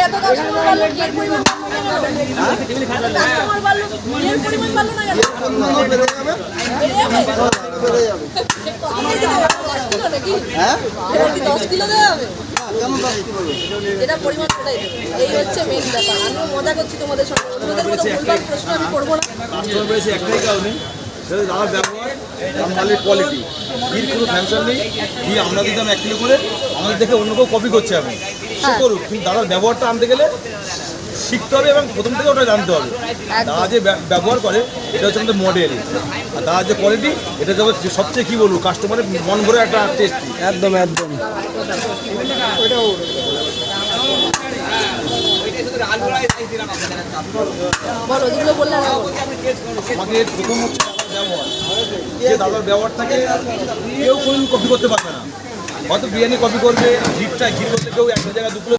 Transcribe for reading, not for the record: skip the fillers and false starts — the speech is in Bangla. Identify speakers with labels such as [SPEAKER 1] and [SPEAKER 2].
[SPEAKER 1] এত কাস্টমার বাড়লো, এর পরিমাণ বাড়লো না কেন? কাস্টমার বাড়লো, এর পরিমাণ বাড়লো না কেন? বেড়ে যাবে? কত কিলো নাকি? এবার কি 10 কিলো দেওয়া হবে? এটা পরিমাণ সেটাই দেবে। এই হচ্ছে মেন ব্যাপার। আমিও মজা করছি তোমাদের সঙ্গে। তোমাদের মতো ভুলভাল প্রশ্ন আমি করবো না।
[SPEAKER 2] কাস্টমার বেশি একটাই কারণে, সেটা আমার ব্যবহার, আমার মালের কোয়ালিটি। ঘির কোনো ফ্যানশন নেই। ঘি আমরা দিতাম 1 কিলো করে, আমাদের দেখে অন্য কেউ কপি করছে এখন। সে করুক, কিন্তু দাদার ব্যবহারটা আনতে গেলে শিখতে হবে এবং প্রথম থেকে ওটা জানতে হবে। দাদা যে ব্যবহার করে এটা হচ্ছে আমাদের মডেল, আর দাদার যে কোয়ালিটি এটা হচ্ছে সবচেয়ে কী বলবো কাস্টমারের মন ভরে একটা টেস্ট।
[SPEAKER 3] একদম একদম।
[SPEAKER 1] বলো, যেগুলো বললে না
[SPEAKER 2] আমাদের প্রথম হচ্ছে দাদার ব্যবহার। যে দাদার ব্যবহারটাকে কেউ কোনোদিন কপি করতে পারবে না। হয়তো বিরিয়ানি কপি করবে, ঘি করতে কেউ একটা জায়গায় 2 কিলো